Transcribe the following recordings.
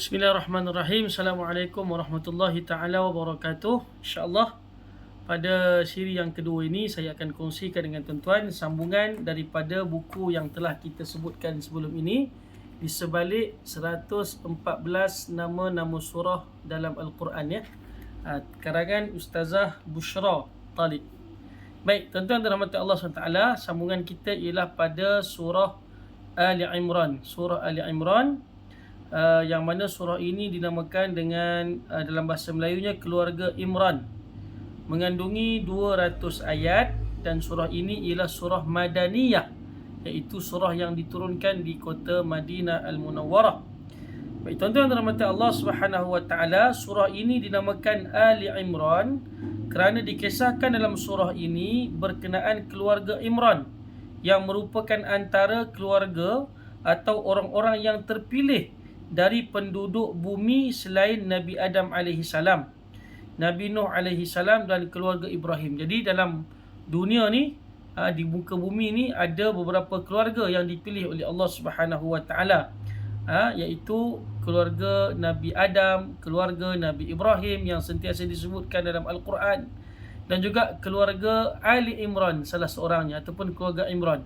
Bismillahirrahmanirrahim. Assalamualaikum warahmatullahi taala wabarakatuh. InsyaAllah pada siri yang kedua ini saya akan kongsikan dengan tuan-tuan sambungan daripada buku yang telah kita sebutkan sebelum ini, di sebalik 114 nama-nama surah dalam Al-Quran, ya. Karangan Ustazah Bushra Talib. Baik, tuan-tuan dan rahmat Allah SWT, sambungan kita ialah pada surah Ali Imran. Surah Ali Imran, yang mana surah ini dinamakan dengan dalam bahasa Melayunya Keluarga Imran, mengandungi 200 ayat, dan surah ini ialah surah Madaniyah, iaitu surah yang diturunkan di kota Madinah Al-Munawwarah. Baik, tuan-tuan dan rahmat Allah Subhanahu wa taala, surah ini dinamakan Ali Imran kerana dikisahkan dalam surah ini berkenaan keluarga Imran, yang merupakan antara keluarga atau orang-orang yang terpilih dari penduduk bumi selain Nabi Adam AS, Nabi Nuh AS dan keluarga Ibrahim. Jadi dalam dunia ni, di muka bumi ni ada beberapa keluarga yang dipilih oleh Allah Subhanahu wa taala, iaitu keluarga Nabi Adam, keluarga Nabi Ibrahim yang sentiasa disebutkan dalam Al-Quran, dan juga keluarga Ali Imran salah seorangnya, ataupun keluarga Imran.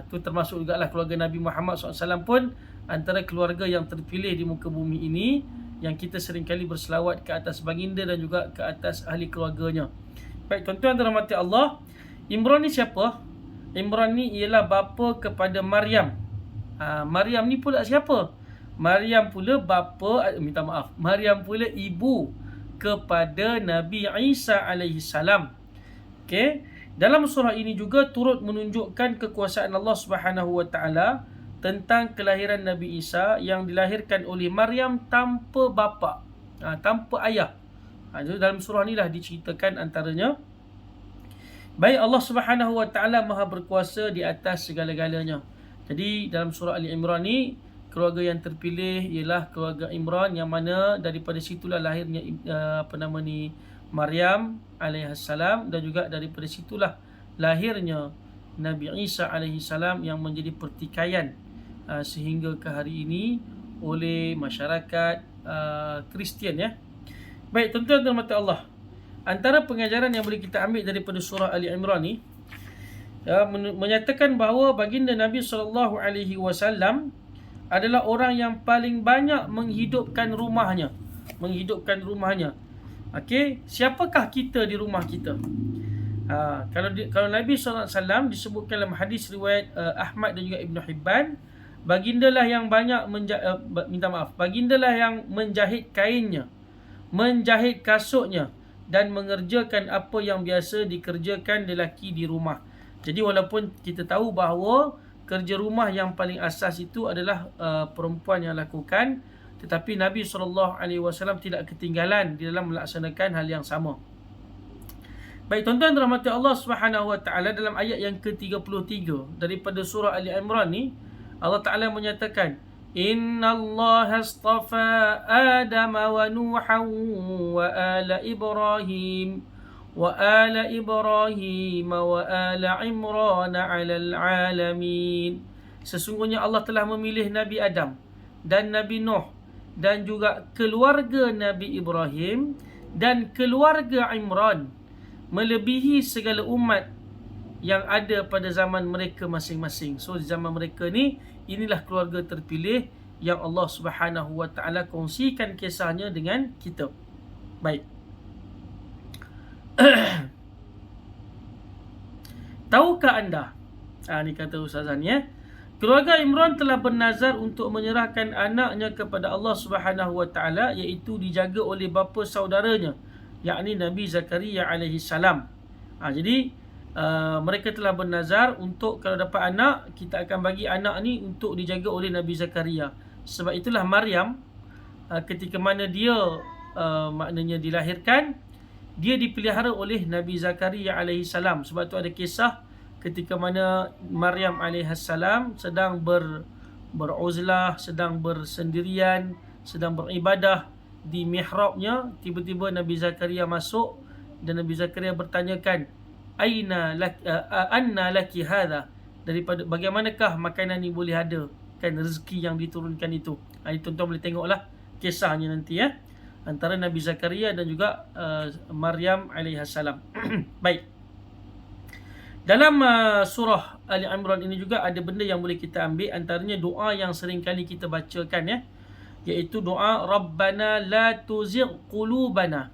Itu termasuk juga lah keluarga Nabi Muhammad SAW pun antara keluarga yang terpilih di muka bumi ini, yang kita seringkali berselawat ke atas baginda dan juga ke atas ahli keluarganya. Baik, tuan-tuan dan rahmati Allah, Imran ni siapa? Imran ni ialah bapa kepada Maryam. Maryam ni pula siapa? Maryam pula Maryam pula ibu kepada Nabi Isa alaihissalam. Okey, dalam surah ini juga turut menunjukkan kekuasaan Allah Subhanahu wa taala tentang kelahiran Nabi Isa yang dilahirkan oleh Maryam tanpa bapa, tanpa ayah. Jadi dalam surah inilah diceritakan antaranya. Baik, Allah Subhanahu wa taala Maha berkuasa di atas segala-galanya. Jadi dalam surah Ali Imran ni, keluarga yang terpilih ialah keluarga Imran, yang mana daripada situlah lahirnya Maryam alaihissalam, dan juga daripada situlah lahirnya Nabi Isa alaihissalam yang menjadi pertikaian sehingga ke hari ini oleh masyarakat Kristian, ya. Baik, tuan-tuan dan rahmat Allah, antara pengajaran yang boleh kita ambil daripada surah Ali Imran ni, menyatakan bahawa baginda Nabi SAW adalah orang yang paling banyak menghidupkan rumahnya. Okey, siapakah kita di rumah kita? Kalau Nabi SAW disebutkan dalam hadis riwayat Ahmad dan juga Ibn Hibban, bagindalah yang bagindalah yang menjahit kainnya, menjahit kasutnya, dan mengerjakan apa yang biasa dikerjakan lelaki di rumah. Jadi walaupun kita tahu bahawa kerja rumah yang paling asas itu adalah perempuan yang lakukan, tetapi Nabi SAW tidak ketinggalan di dalam melaksanakan hal yang sama. Baik, tuan-tuan dan rahmati Allah Subhanahu wa taala, dalam ayat yang ke-33 daripada surah Ali Imran ni, Allah Taala menyatakan, Innallaha astafa Adam wa Nuhan wa ala Ibrahim wa ala Imran 'alal 'alamin. Sesungguhnya Allah telah memilih Nabi Adam dan Nabi Nuh dan juga keluarga Nabi Ibrahim dan keluarga Imran, melebihi segala umat yang ada pada zaman mereka masing-masing. So di zaman mereka ni, inilah keluarga terpilih yang Allah Subhanahu wa taala kongsikan kisahnya dengan kita. Baik. Tahukah anda, ni kata Ustazah ni, keluarga Imran telah bernazar untuk menyerahkan anaknya kepada Allah Subhanahu wa taala, iaitu dijaga oleh bapa saudaranya, yakni Nabi Zakaria alaihi salam. Jadi mereka telah bernazar untuk kalau dapat anak, kita akan bagi anak ni untuk dijaga oleh Nabi Zakaria. Sebab itulah Maryam, ketika mana dia maknanya dilahirkan, dia dipelihara oleh Nabi Zakaria alaihi salam. Sebab tu ada kisah ketika mana Maryam alaihi salam sedang beruzlah, sedang bersendirian, sedang beribadah di mihrabnya, tiba-tiba Nabi Zakaria masuk dan Nabi Zakaria bertanyakan, anna laki hadha, daripada bagaimanakah makanan ni boleh ada, kan rezeki yang diturunkan itu. Ini tuan-tuan boleh tengoklah kisahnya nanti ya, antara Nabi Zakaria dan juga Maryam alaihissalam. Baik. Dalam surah Ali Imran ini juga ada benda yang boleh kita ambil, antaranya doa yang sering kali kita bacakan ya, iaitu doa Rabbana la tuzigh qulubana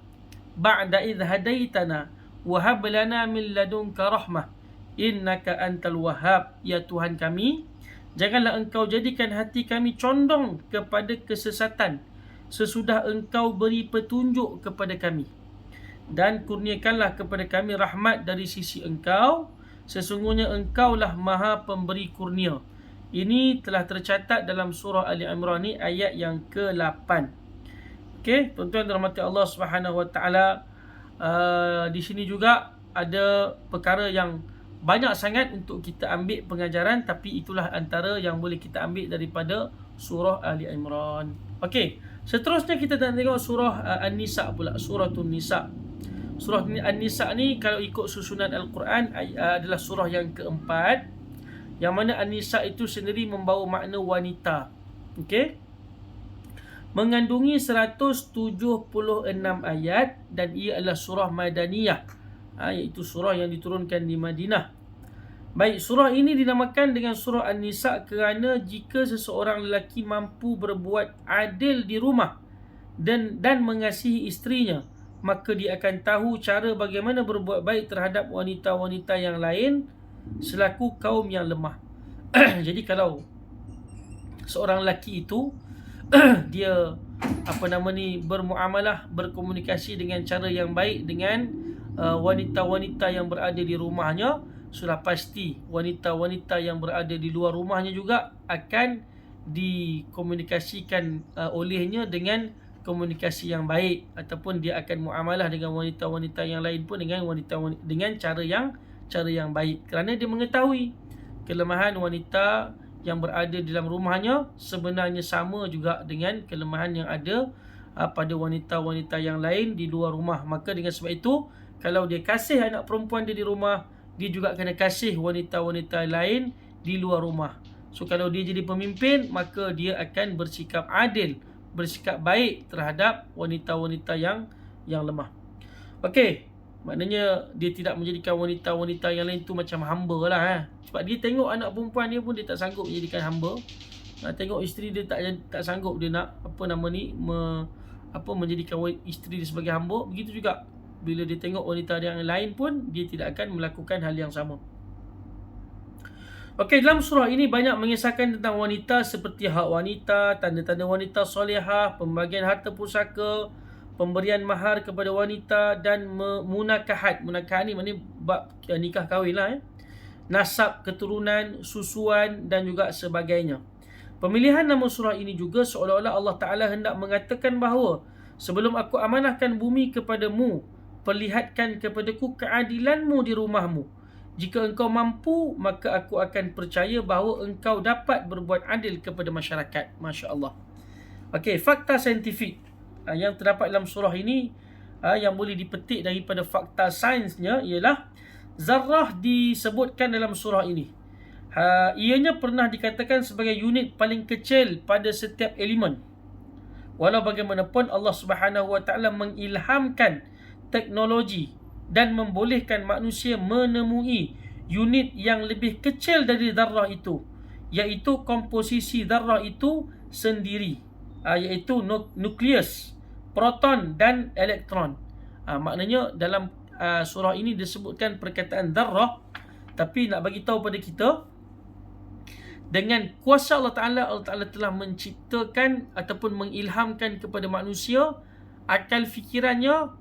ba'da idh hadaitana wa hab lana min ladunka rahmah innaka antal wahhab. Ya Tuhan kami, janganlah engkau jadikan hati kami condong kepada kesesatan sesudah engkau beri petunjuk kepada kami, dan kurniakanlah kepada kami rahmat dari sisi engkau, sesungguhnya engkaulah maha pemberi kurnia. Ini telah tercatat dalam surah Ali Imran ni ayat yang ke-8. Okey, tuan-tuan dirahmati Allah Subhanahu Wa Taala, di sini juga ada perkara yang banyak sangat untuk kita ambil pengajaran, tapi itulah antara yang boleh kita ambil daripada surah Ali Imran. Okey, seterusnya kita nak tengok surah An-Nisa pula, suratul Nisa. Surah An-Nisa ni kalau ikut susunan Al-Quran adalah surah yang keempat, yang mana An-Nisa itu sendiri membawa makna wanita. Okey, mengandungi 176 ayat dan ia adalah surah Madaniyah, iaitu surah yang diturunkan di Madinah. Baik, surah ini dinamakan dengan surah An-Nisa kerana jika seseorang lelaki mampu berbuat adil di rumah dan mengasihi isterinya, maka dia akan tahu cara bagaimana berbuat baik terhadap wanita-wanita yang lain selaku kaum yang lemah. Jadi kalau seorang lelaki itu dia bermuamalah, berkomunikasi dengan cara yang baik dengan wanita-wanita yang berada di rumahnya, sudah pasti wanita-wanita yang berada di luar rumahnya juga akan dikomunikasikan olehnya dengan komunikasi yang baik, ataupun dia akan muamalah dengan wanita-wanita yang lain pun dengan cara yang baik, kerana dia mengetahui kelemahan wanita yang berada di dalam rumahnya sebenarnya sama juga dengan kelemahan yang ada pada wanita-wanita yang lain di luar rumah. Maka dengan sebab itu, kalau dia kasih anak perempuan dia di rumah, dia juga kena kasih wanita-wanita lain di luar rumah. So kalau dia jadi pemimpin, maka dia akan bersikap adil, bersikap baik terhadap wanita-wanita yang lemah. Okey, maknanya dia tidak menjadikan wanita-wanita yang lain tu macam hamba lah. Sebab dia tengok anak perempuan dia pun dia tak sanggup menjadikan hamba. Tengok isteri dia tak sanggup dia nak menjadikan isteri dia sebagai hamba. Begitu juga bila dia tengok wanita yang lain pun dia tidak akan melakukan hal yang sama. Okey, dalam surah ini banyak mengisahkan tentang wanita seperti hak wanita, tanda-tanda wanita solehah, pembagian harta pusaka, pemberian mahar kepada wanita dan munakahat. Munakahat ni maknanya bab nikah kahwin lah, nasab, keturunan, susuan dan juga sebagainya. Pemilihan nama surah ini juga seolah-olah Allah Ta'ala hendak mengatakan bahawa sebelum aku amanahkan bumi kepadamu, perlihatkan kepadaku keadilanmu di rumahmu. Jika engkau mampu, maka aku akan percaya bahawa engkau dapat berbuat adil kepada masyarakat. Masya Allah. Okey, fakta saintifik yang terdapat dalam surah ini yang boleh dipetik daripada fakta sainsnya ialah zarrah disebutkan dalam surah ini. Ianya pernah dikatakan sebagai unit paling kecil pada setiap elemen. Walau bagaimanapun Allah Subhanahu Wa Taala mengilhamkan teknologi dan membolehkan manusia menemui unit yang lebih kecil dari zarrah itu, iaitu komposisi zarrah itu sendiri, iaitu nukleus, proton dan elektron. Maknanya dalam surah ini disebutkan perkataan zarrah, tapi nak bagi tahu pada kita dengan kuasa Allah Ta'ala telah menciptakan ataupun mengilhamkan kepada manusia akal fikirannya,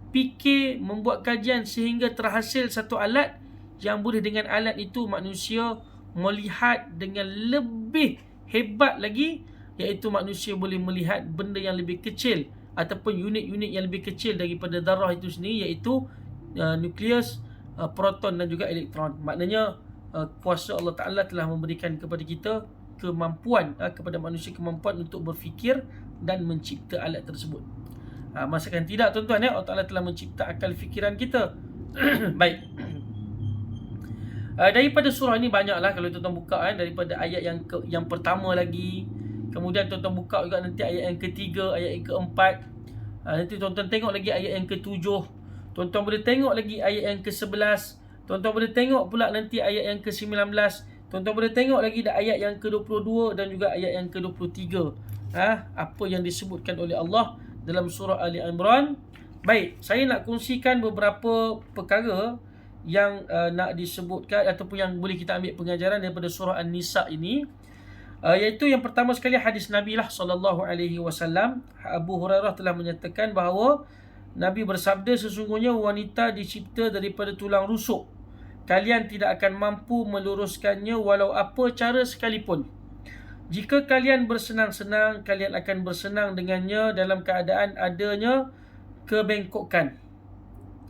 fikir, membuat kajian sehingga terhasil satu alat yang boleh dengan alat itu manusia melihat dengan lebih hebat lagi, iaitu manusia boleh melihat benda yang lebih kecil ataupun unit-unit yang lebih kecil daripada zarrah itu sendiri, iaitu nukleus, proton dan juga elektron. Maknanya kuasa Allah Ta'ala telah memberikan kepada kita kemampuan, kepada manusia kemampuan untuk berfikir dan mencipta alat tersebut. Masakan tidak tuan-tuan, Allah Ta'ala telah mencipta akal fikiran kita. Baik. Daripada surah ini banyaklah kalau tuan-tuan buka daripada ayat yang pertama lagi Kemudian tuan-tuan buka juga nanti ayat yang ketiga, ayat yang keempat. Nanti tuan-tuan tengok lagi ayat yang ketujuh. Tuan-tuan boleh tengok lagi ayat yang ke-11. Tuan-tuan boleh tengok pula nanti ayat yang ke-19. Tuan-tuan boleh tengok lagi ayat yang ke-22 dan juga ayat yang ke-23. Apa yang disebutkan oleh Allah dalam surah Ali Imran. Baik, saya nak kongsikan beberapa perkara yang nak disebutkan ataupun yang boleh kita ambil pengajaran daripada surah An-Nisa ini. Iaitu yang pertama sekali hadis Nabi lah sallallahu alaihi wasallam. Abu Hurairah telah menyatakan bahawa Nabi bersabda, sesungguhnya wanita dicipta daripada tulang rusuk. Kalian tidak akan mampu meluruskannya walau apa cara sekalipun. Jika kalian bersenang-senang, kalian akan bersenang dengannya dalam keadaan adanya kebengkokan.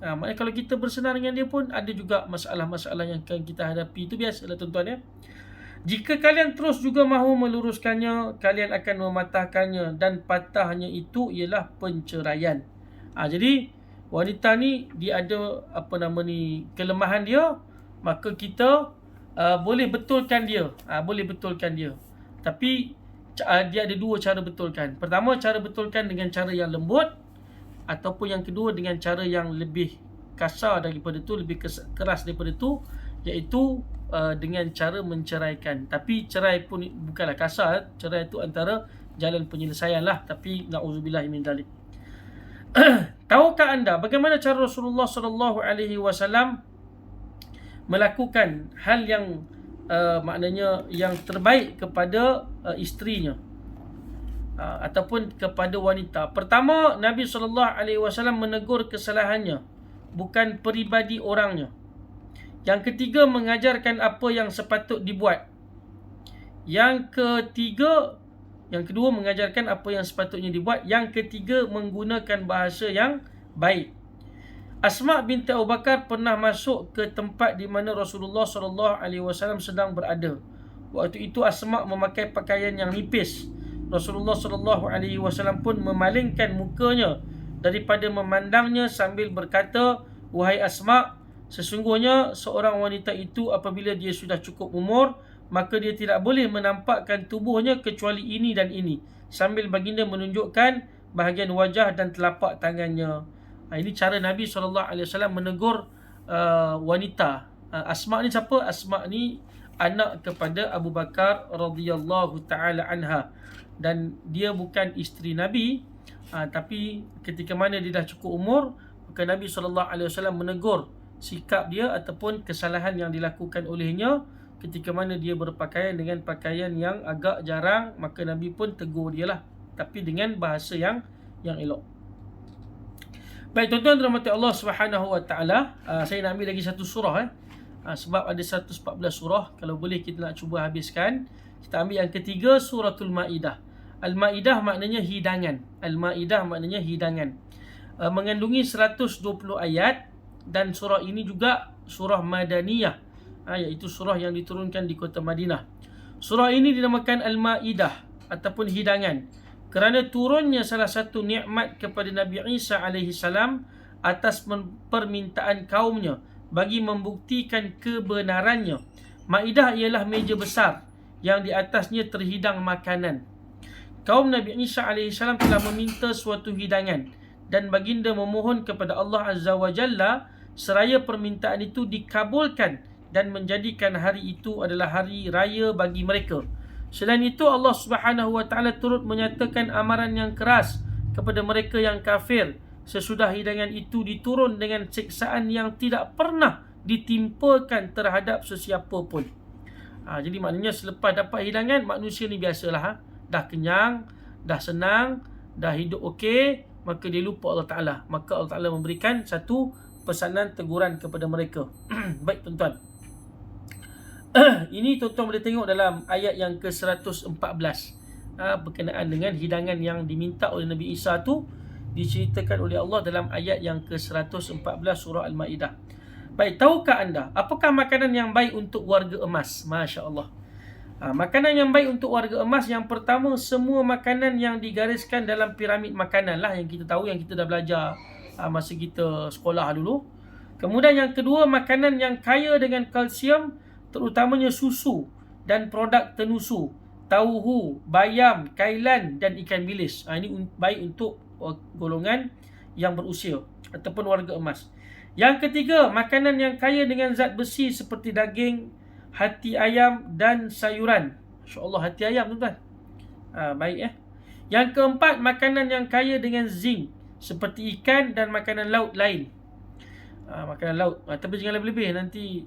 Maknanya kalau kita bersenang dengan dia pun ada juga masalah-masalah yang akan kita hadapi. Itu biasalah tuan-tuan ya. Jika kalian terus juga mahu meluruskannya, kalian akan mematahkannya, dan patahnya itu ialah penceraian. Jadi wanita ni dia ada kelemahan dia, maka kita boleh betulkan dia. Boleh betulkan dia. Tapi dia ada dua cara betulkan. Pertama, cara betulkan dengan cara yang lembut, ataupun yang kedua dengan cara yang lebih kasar daripada tu, lebih keras daripada tu, iaitu dengan cara menceraikan. Tapi cerai pun bukanlah kasar. Cerai itu antara jalan penyelesaian lah. Tapi na'udzubillah min dzalik. Tahukah anda bagaimana cara Rasulullah sallallahu alaihi wasallam melakukan hal yang maknanya yang terbaik kepada isterinya ataupun kepada wanita? Pertama, Nabi sallallahu alaihi wasallam menegur kesalahannya, bukan peribadi orangnya. Yang ketiga, mengajarkan apa yang sepatut dibuat. Yang kedua, mengajarkan apa yang sepatutnya dibuat. Yang ketiga, menggunakan bahasa yang baik. Asma binti Abu Bakar pernah masuk ke tempat di mana Rasulullah SAW sedang berada. Waktu itu Asma memakai pakaian yang nipis. Rasulullah SAW pun memalingkan mukanya daripada memandangnya sambil berkata, "Wahai Asma, sesungguhnya seorang wanita itu apabila dia sudah cukup umur, maka dia tidak boleh menampakkan tubuhnya kecuali ini dan ini." Sambil baginda menunjukkan bahagian wajah dan telapak tangannya. Ini cara Nabi SAW menegur wanita. Asma ni siapa? Asma ni anak kepada Abu Bakar radhiyallahu ta'ala anha. Dan dia bukan isteri Nabi, tapi ketika mana dia dah cukup umur, maka Nabi SAW menegur sikap dia ataupun kesalahan yang dilakukan olehnya ketika mana dia berpakaian dengan pakaian yang agak jarang, maka Nabi pun tegur dia lah, tapi dengan bahasa yang elok. Baik tuan-tuan dirahmati Allah Subhanahu wa taala, saya nak ambil lagi satu surah sebab ada 114 surah. Kalau boleh kita nak cuba habiskan. Kita ambil yang ketiga, suratul Maidah. Al-Maidah maknanya hidangan. Al-Maidah maknanya hidangan. Mengandungi 120 ayat. Dan surah ini juga surah Madaniyah, iaitu surah yang diturunkan di kota Madinah. Surah ini dinamakan Al-Maidah ataupun hidangan kerana turunnya salah satu nikmat kepada Nabi Isa alaihi salam atas permintaan kaumnya bagi membuktikan kebenarannya. Maidah ialah meja besar yang di atasnya terhidang makanan. Kaum Nabi Isa alaihi salam telah meminta suatu hidangan dan baginda memohon kepada Allah Azza wa Jalla seraya permintaan itu dikabulkan dan menjadikan hari itu adalah hari raya bagi mereka. Selain itu, Allah Subhanahu wa taala turut menyatakan amaran yang keras kepada mereka yang kafir sesudah hidangan itu diturun dengan siksaan yang tidak pernah ditimpakan terhadap sesiapa pun. Jadi maknanya selepas dapat hidangan, manusia ni biasalah dah kenyang, dah senang, dah hidup okey, maka dia lupa Allah Ta'ala. Maka Allah Ta'ala memberikan satu pesanan teguran kepada mereka. Baik tuan-tuan, ini tuan-tuan boleh tengok dalam ayat yang ke-114 berkenaan dengan hidangan yang diminta oleh Nabi Isa tu, diceritakan oleh Allah dalam ayat yang ke-114 surah Al-Maidah. Baik, tahukah anda apakah makanan yang baik untuk warga emas? Masya Allah. Makanan yang baik untuk warga emas, yang pertama, semua makanan yang digariskan dalam piramid makanan lah, yang kita tahu, yang kita dah belajar masa kita sekolah dulu. Kemudian yang kedua, makanan yang kaya dengan kalsium, terutamanya susu dan produk tenusu. tauhu, bayam, kailan dan ikan bilis. Ini baik untuk golongan yang berusia ataupun warga emas. Yang ketiga, makanan yang kaya dengan zat besi seperti daging, hati ayam dan sayuran. Masya-Allah, hati ayam tuan-tuan. Baik. Yang keempat, makanan yang kaya dengan zinc seperti ikan dan makanan laut lain. Makanan laut. Tapi jangan lebih-lebih, nanti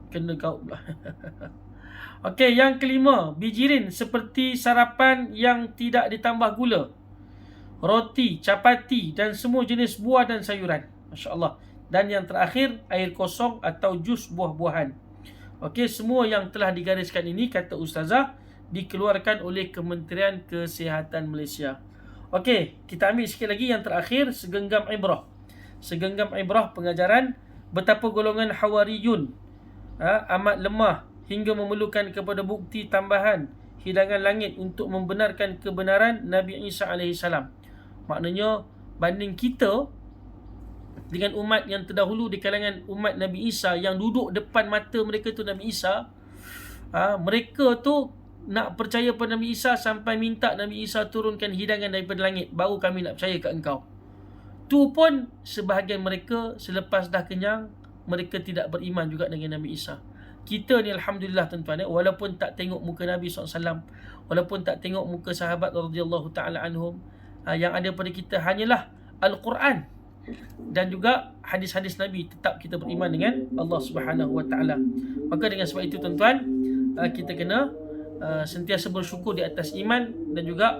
kena gaut pula. Okey, yang kelima, bijirin seperti sarapan yang tidak ditambah gula, roti, capati dan semua jenis buah dan sayuran. Masya-Allah. Dan yang terakhir, air kosong atau jus buah-buahan. Okey, semua yang telah digariskan ini, kata Ustazah, dikeluarkan oleh Kementerian Kesihatan Malaysia. Okey, kita ambil sikit lagi yang terakhir, segenggam ibrah. Segenggam ibrah pengajaran betapa golongan Hawariyun amat lemah hingga memerlukan kepada bukti tambahan hidangan langit untuk membenarkan kebenaran Nabi Isa AS. Maknanya banding kita dengan umat yang terdahulu di kalangan umat Nabi Isa yang duduk depan mata mereka tu Nabi Isa, mereka tu nak percaya pada Nabi Isa sampai minta Nabi Isa turunkan hidangan daripada langit, baru kami nak percaya kat engkau. Tu pun sebahagian mereka selepas dah kenyang, mereka tidak beriman juga dengan Nabi Isa. Kita ni alhamdulillah tuan-tuan, walaupun tak tengok muka Nabi SAW, walaupun tak tengok muka sahabat radhiyallahu ta'ala anhum, yang ada pada kita hanyalah Al-Quran dan juga hadis-hadis Nabi, tetap kita beriman dengan Allah Subhanahu Wa Ta'ala. Maka dengan sebab itu tuan-tuan, kita kena sentiasa bersyukur di atas iman dan juga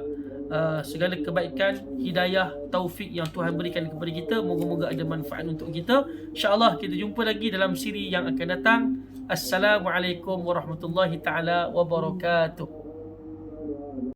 segala kebaikan, hidayah, taufik yang Tuhan berikan kepada kita. Moga-moga ada manfaat untuk kita. InsyaAllah kita jumpa lagi dalam siri yang akan datang. Assalamualaikum warahmatullahi ta'ala wabarakatuh.